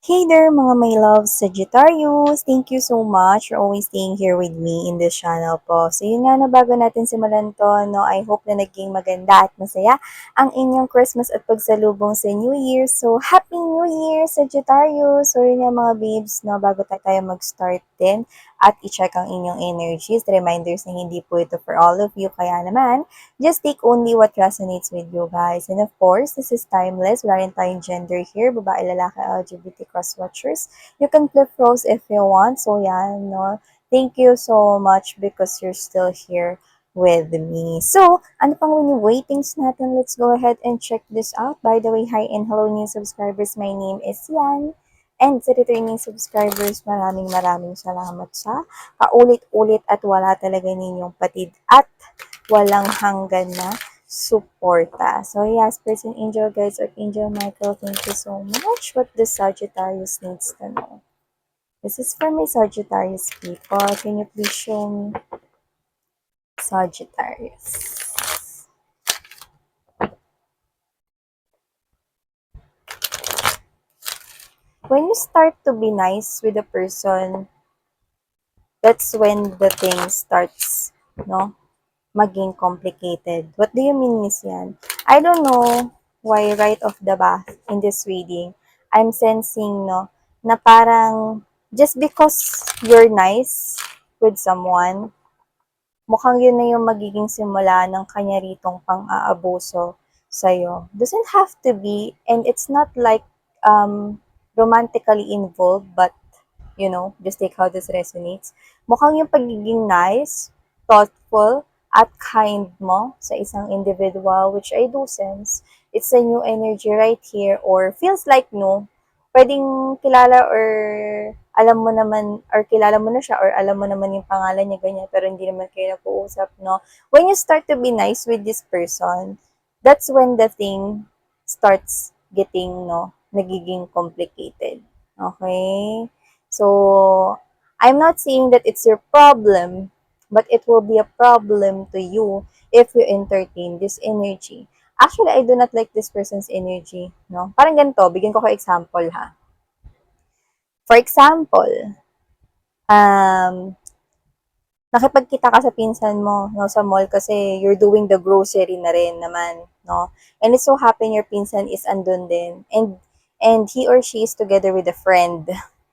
Hey there mga my love Sagittarius! Thank you so much for always staying here with me in this channel po. So yun nga na bago natin simulan to, no, I hope na naging maganda at masaya ang inyong Christmas at pagsalubong sa New Year. So Happy New Year Sagittarius! So yun nga mga babes, no, bago tayo mag-start din at i-check ang inyong energies, reminders na hindi po ito for all of you. Kaya naman, just take only what resonates with you guys. And of course, this is timeless. Wala rin tayong gender here. Babae, lalaki, LGBT cross-watchers. You can flip roles if you want. So yan, no? Thank you so much because you're still here with me. So, ano pang waitings natin? Let's go ahead and check this out. By the way, hi and hello new subscribers. My name is Yan. And sa returning subscribers, maraming salamat sa paulit-ulit at wala talaga ninyong patid at walang hanggan na suporta. So yes, person angel guys or angel Michael, thank you so much. What the Sagittarius needs to know. This is for my Sagittarius people. Can you please show me Sagittarius? When you start to be nice with a person, that's when the thing starts, no? Maging complicated. What do you mean, Miss Yan? I don't know why right off the bat in this reading, I'm sensing, no, na parang just because you're nice with someone, mukhang yun na yung magiging simula ng kanya ritong pang-aabuso sa'yo. Doesn't have to be, and it's not like romantically involved, but just take how this resonates. Mukhang yung pagiging nice, thoughtful, at kind mo sa isang individual, which I do sense, it's a new energy right here, or feels like no, pwedeng kilala or alam mo naman, or kilala mo na siya, or alam mo naman yung pangalan niya, ganyan, pero hindi naman kayo nag-uusap, no? When you start to be nice with this person, that's when the thing starts getting, no, nagiging complicated. Okay? So, I'm not saying that it's your problem, but it will be a problem to you if you entertain this energy. Actually, I do not like this person's energy, no? Parang ganito, bigyan ko example ha. For example, um, nakipagkita ka sa pinsan mo, no, sa mall kasi you're doing the grocery na rin naman, no? And it so happen your pinsan is andun din. And he or she is together with a friend.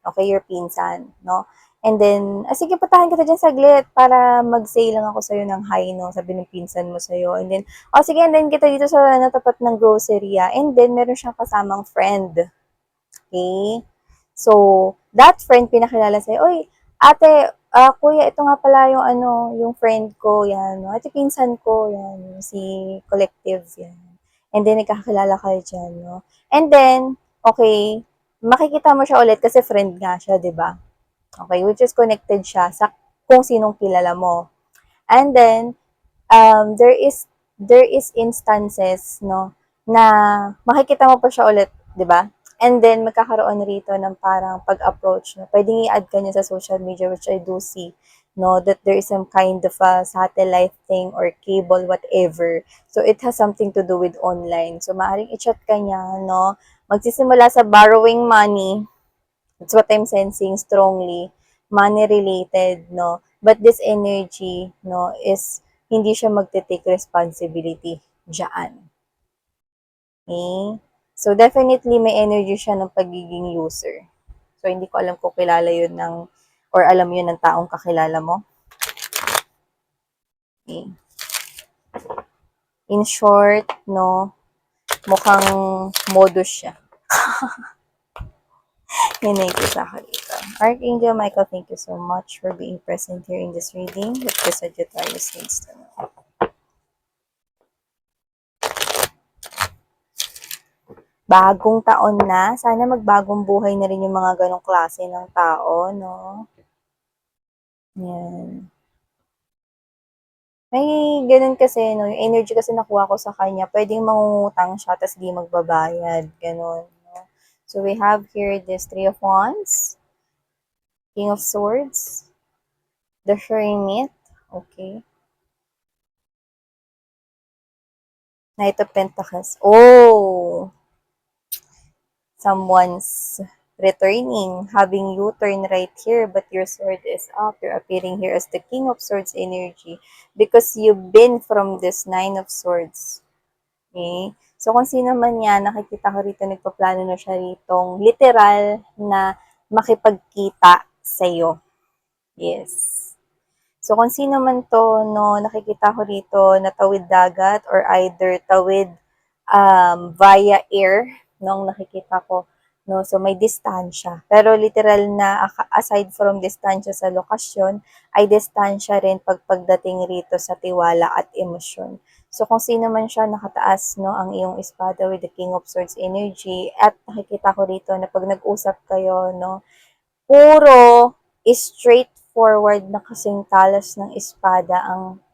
Okay, your pinsan, no? And then, sige, patahan kita dyan saglit para mag-say lang ako sa'yo ng hi, no? Sabi ng pinsan mo sa'yo. And then, sige, and then kita dito sa natapat ng grocery, And then, meron siyang kasamang friend. Okay? So, that friend pinakilala sa'yo, oy, ate, kuya, ito nga pala yung yung friend ko, yan. Ate, pinsan ko, yan. Si Collective, yan. And then, nagkakilala kayo dyan, no? And then, okay, makikita mo siya ulit kasi friend nga siya, di ba? Okay, which is connected siya sa kung sinong kilala mo. And then, there is instances, no, na makikita mo pa siya ulit, di ba? And then, magkakaroon rito ng parang pag-approach, no? Pwedeng i-add ka niya sa social media, which I do see, no, that there is some kind of a satellite thing or cable, whatever. So, it has something to do with online. So, maaaring i-chat ka niya, no? Magsisimula sa borrowing money. That's what I'm sensing strongly. Money related, no? But this energy, no, is hindi siya magte-take responsibility diyan. Okay? So, definitely may energy siya ng pagiging user. So, hindi ko alam kung kilala yun ng, or alam yun ng taong kakilala mo. Okay. In short, no, mukhang modus siya. Hinay ko sa dito. Archangel Michael, thank you so much for being present here in this reading. What the Sagittarius needs to know. Bagong taon na. Sana magbagong buhay na rin yung mga ganong klase ng tao, no? Yan. May ganun kasi, no? Yung energy kasi nakuha ko sa kanya, pwedeng mangungutang siya, tapos di magbabayad. Ganun, no? So, we have here this Three of Wands, King of Swords, the Hermit, okay? Knight of Pentacles. Oh! Someone's returning, having U-turn right here, but your sword is up. You're appearing here as the King of Swords energy because you've been from this Nine of Swords. Okay? So, kung sino man yan, nakikita ko rito, nagpaplano na siya ritong literal na makipagkita sa'yo. Yes. So, kung sino man to, no, nakikita ko rito na tawid dagat or either tawid via air, nung nakikita ko, no, so may distansya. Pero literal na, aside from distansya sa lokasyon, ay distansya rin pagdating rito sa tiwala at emosyon. So, kung sino man siya, nakataas, no, ang iyong espada with the King of Swords energy, at nakikita ko rito na pag nag-usap kayo, no, puro straightforward na kasing talas ng espada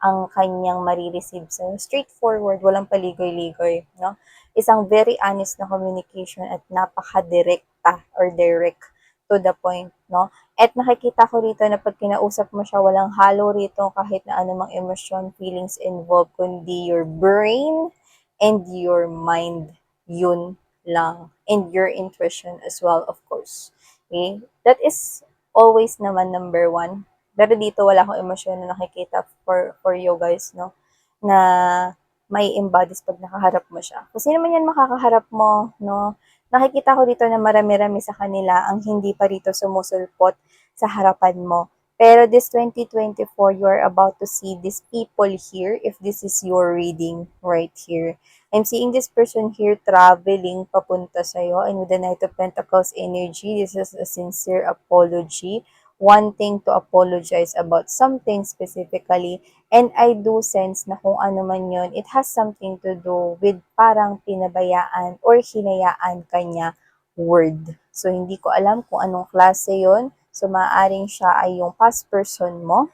ang kanyang marireceive sa'yo. Straightforward, walang paligoy-ligoy, no? Isang very honest na communication at napaka-direkta or direct to the point, no? At nakikita ko rito na pag kinausap mo siya, walang halo rito kahit na anumang emosyon, feelings involved, kundi your brain and your mind. Yun lang. And your intuition as well, of course. Okay? That is always naman number one. Pero dito wala akong emosyon na nakikita for you guys, no? Na may embodies pag nakaharap mo siya. Kung sino man yan makakaharap mo, no? Nakikita ko dito na marami-rami sa kanila ang hindi pa rito sumusulpot sa harapan mo. Pero this 2024, you are about to see these people here if this is your reading right here. I'm seeing this person here traveling papunta sa'yo, and with the Knight of Pentacles energy, this is a sincere apology, wanting to apologize about something specifically, and I do sense na kung ano man yun, it has something to do with parang pinabayaan or hinayaan kanya word. So, hindi ko alam kung anong klase yon. So, maaaring siya ay yung past person mo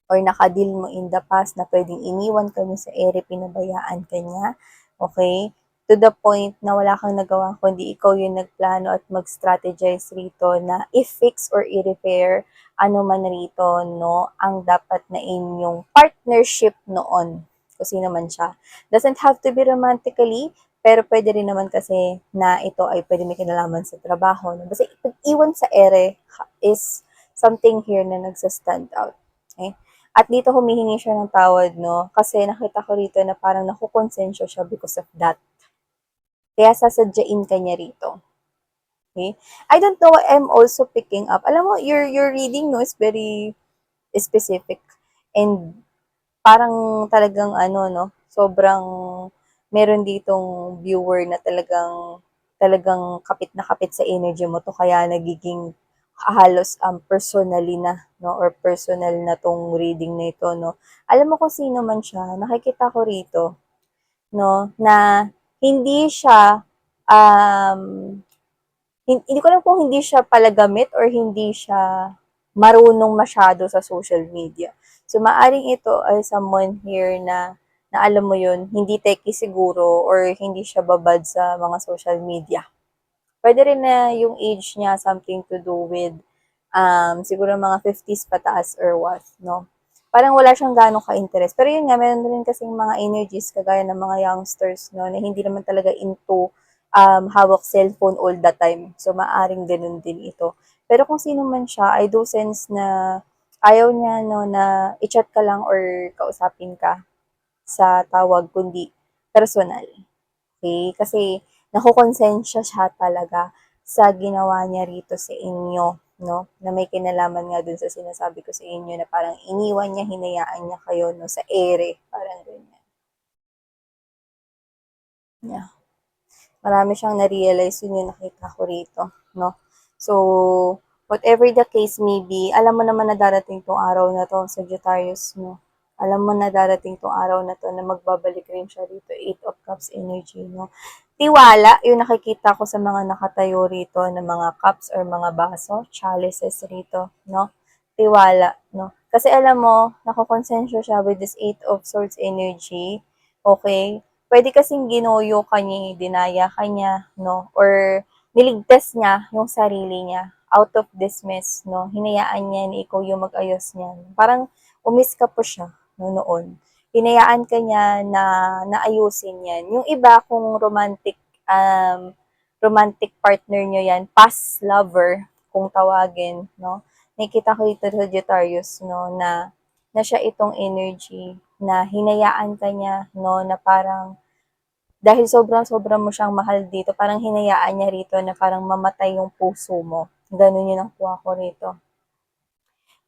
or nakadeal mo in the past na pwedeng iniwan ka niya sa ere, pinabayaan ka niya. Okay? To the point na wala kang nagawa kundi ikaw yung nagplano at mag-strategize rito na i-fix or i-repair ano man rito, no, ang dapat na inyong partnership noon. Kung sino man siya. Doesn't have to be romantically, pero pwede rin naman kasi na ito ay pwede may kinalaman sa trabaho. No? Basta pag-iwan sa ere is something here na nagsa-stand out. Okay? At dito humihingi siya ng tawad, no? Kasi nakita ko rito na parang nakukonsensyo siya because of that. Kaya sasadyain ka niya rito. Okay? I don't know, I'm also picking up. Alam mo, your reading, no, is very specific. And parang talagang ano, no, sobrang meron ditong viewer na talagang kapit na kapit sa energy mo to, kaya nagiging halos personally na, no, or personal na tong reading na ito, no. Alam mo kung sino man siya, nakikita ko rito, no, na hindi siya um, hindi ko alam kung hindi siya palagamit or hindi siya marunong masyado sa social media. So, maaring ito ay someone here na alam mo yun, hindi techie siguro or hindi siya babad sa mga social media. Pwede rin na yung age niya something to do with siguro mga 50s pataas or what, no? Parang wala siyang ganong ka-interest. Pero yun nga, meron rin kasing mga energies kagaya ng mga youngsters, no, na hindi naman talaga into hawak cellphone all the time. So, maaring ganun din ito. Pero kung sino man siya, I do sense na ayaw niya, no, na i-chat ka lang or kausapin ka sa tawag, kundi personal. Okay? Kasi nakukonsensya siya talaga sa ginawa niya rito sa inyo, no? Na may kinalaman nga dun sa sinasabi ko sa inyo na parang iniwan niya, hinayaan niya kayo, no, sa ere. Parang ganyan. Yeah. Marami siyang na-realize, yun yung nakita ko rito, no? So, whatever the case may be, alam mo naman na darating tong araw na to, Sagittarius, no? Alam mo na darating tong araw na to na magbabalik rin siya rito, 8 of Cups energy, no? Tiwala, yung nakikita ko sa mga nakatayo rito na mga cups or mga baso, chalices rito, no? Tiwala, no? Kasi alam mo, nakukonsensya siya with this 8 of Swords energy, okay? Pwede kasing ginuyo ka niya, dinaya ka niya, no? Or niligtas niya yung sarili niya out of this mess, no? Hinayaan niya na ikaw yung mag-ayos niya. Parang umis ka po siya, no, noon. Hinayaan ka niya na naayusin yan. Yung iba, kung romantic romantic partner nyo yan, past lover, kung tawagin, no? Nakikita ko ito sa Sagittarius, no, na siya itong energy na hinayaan ka niya, no, na parang dahil sobrang-sobra mo siyang mahal dito, parang hinayaan niya rito na parang mamatay yung puso mo. Ganun yun ang kuha ko rito.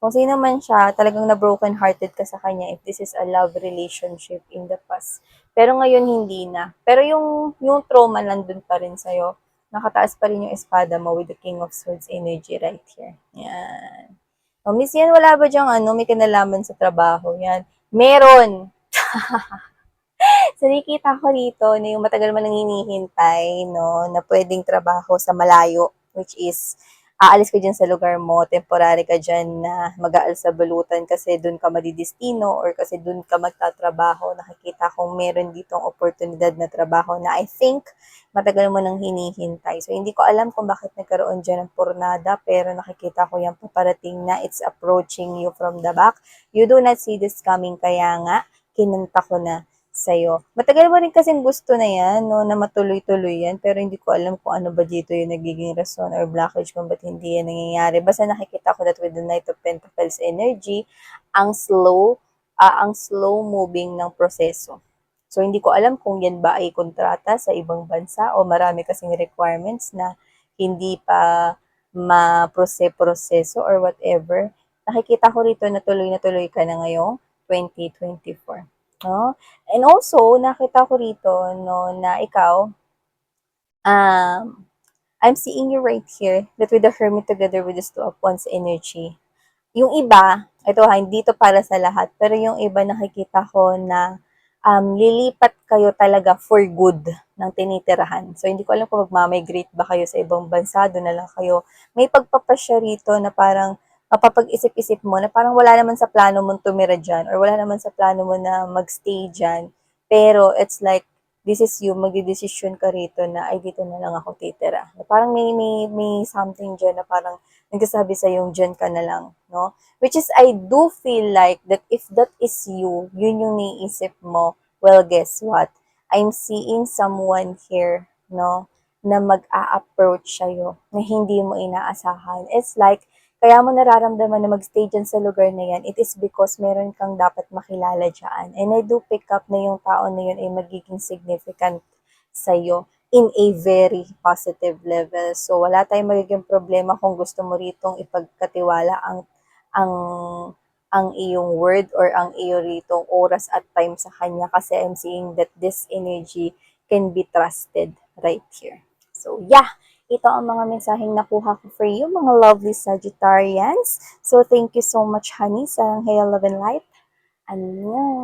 Kung sino man siya, talagang na-broken hearted ka sa kanya if this is a love relationship in the past. Pero ngayon hindi na. Pero yung trauma nandun pa rin sa'yo. Nakataas pa rin yung espada mo with the King of Swords energy right here. Yan. O, Miss Yan, wala ba diyang may kinalaman sa trabaho? Yan. Meron! So, nakikita ko rito na yung matagal mo nang hinihintay, no, na pwedeng trabaho sa malayo, which is, aalis ka dyan sa lugar mo, temporary ka dyan na mag-aal sa balutan kasi dun ka madidistino or kasi dun ka magtatrabaho. Nakikita kong meron ditong oportunidad na trabaho na I think matagal mo nang hinihintay. So, hindi ko alam kung bakit nagkaroon dyan ng pornada, pero nakikita ko yan paparating na it's approaching you from the back. You do not see this coming, kaya nga, kinanta ko na sa'yo. Matagal mo rin kasing gusto na yan, no, na matuloy-tuloy yan, pero hindi ko alam kung ano ba dito yung nagiging rason or blockage kung ba't hindi yan nangyayari. Basta nakikita ko that with the Knight of Pentacles energy, ang slow moving ng proseso. So, hindi ko alam kung yan ba ay kontrata sa ibang bansa o marami kasing requirements na hindi pa ma-proseso or whatever. Nakikita ko rito na tuloy ka na ngayong 2024. No? And also, nakita ko rito, no, na ikaw, I'm seeing you right here, that with the Hermit together with this Two of Wands energy. Yung iba, ito ha, hindi to para sa lahat, pero yung iba nakikita ko na lilipat kayo talaga for good ng tinitirahan. So, hindi ko alam kung magmamigrate ba kayo sa ibang bansa, doon na lang kayo. May pagpapasya rito na parang mapapag-isip-isip mo na parang wala naman sa plano mong tumira dyan or wala naman sa plano mo na magstay dyan. Pero it's like, this is you, magdidesisyon ka rito na, ay, dito na lang ako titira. Parang may something dyan na parang nagsasabi sa yung dyan ka na lang, no? Which is, I do feel like that if that is you, yun yung niisip mo, well, guess what? I'm seeing someone here, no, na mag-a-approach sa'yo, na hindi mo inaasahan. It's like, kaya mo nararamdaman na mag-stay dyan sa lugar na yan, it is because meron kang dapat makilala dyan. And I do pick up na yung tao na yun ay magiging significant sa'yo in a very positive level. So, wala tayong magiging problema kung gusto mo ritong ipagkatiwala ang ang iyong word or ang iyo ritong oras at time sa kanya kasi I'm seeing that this energy can be trusted right here. So, yeah, ito ang mga mensaheng nakuha ko for you, mga lovely Sagittarians. So, thank you so much, honey, sa Hail Love and Light. Annyeong!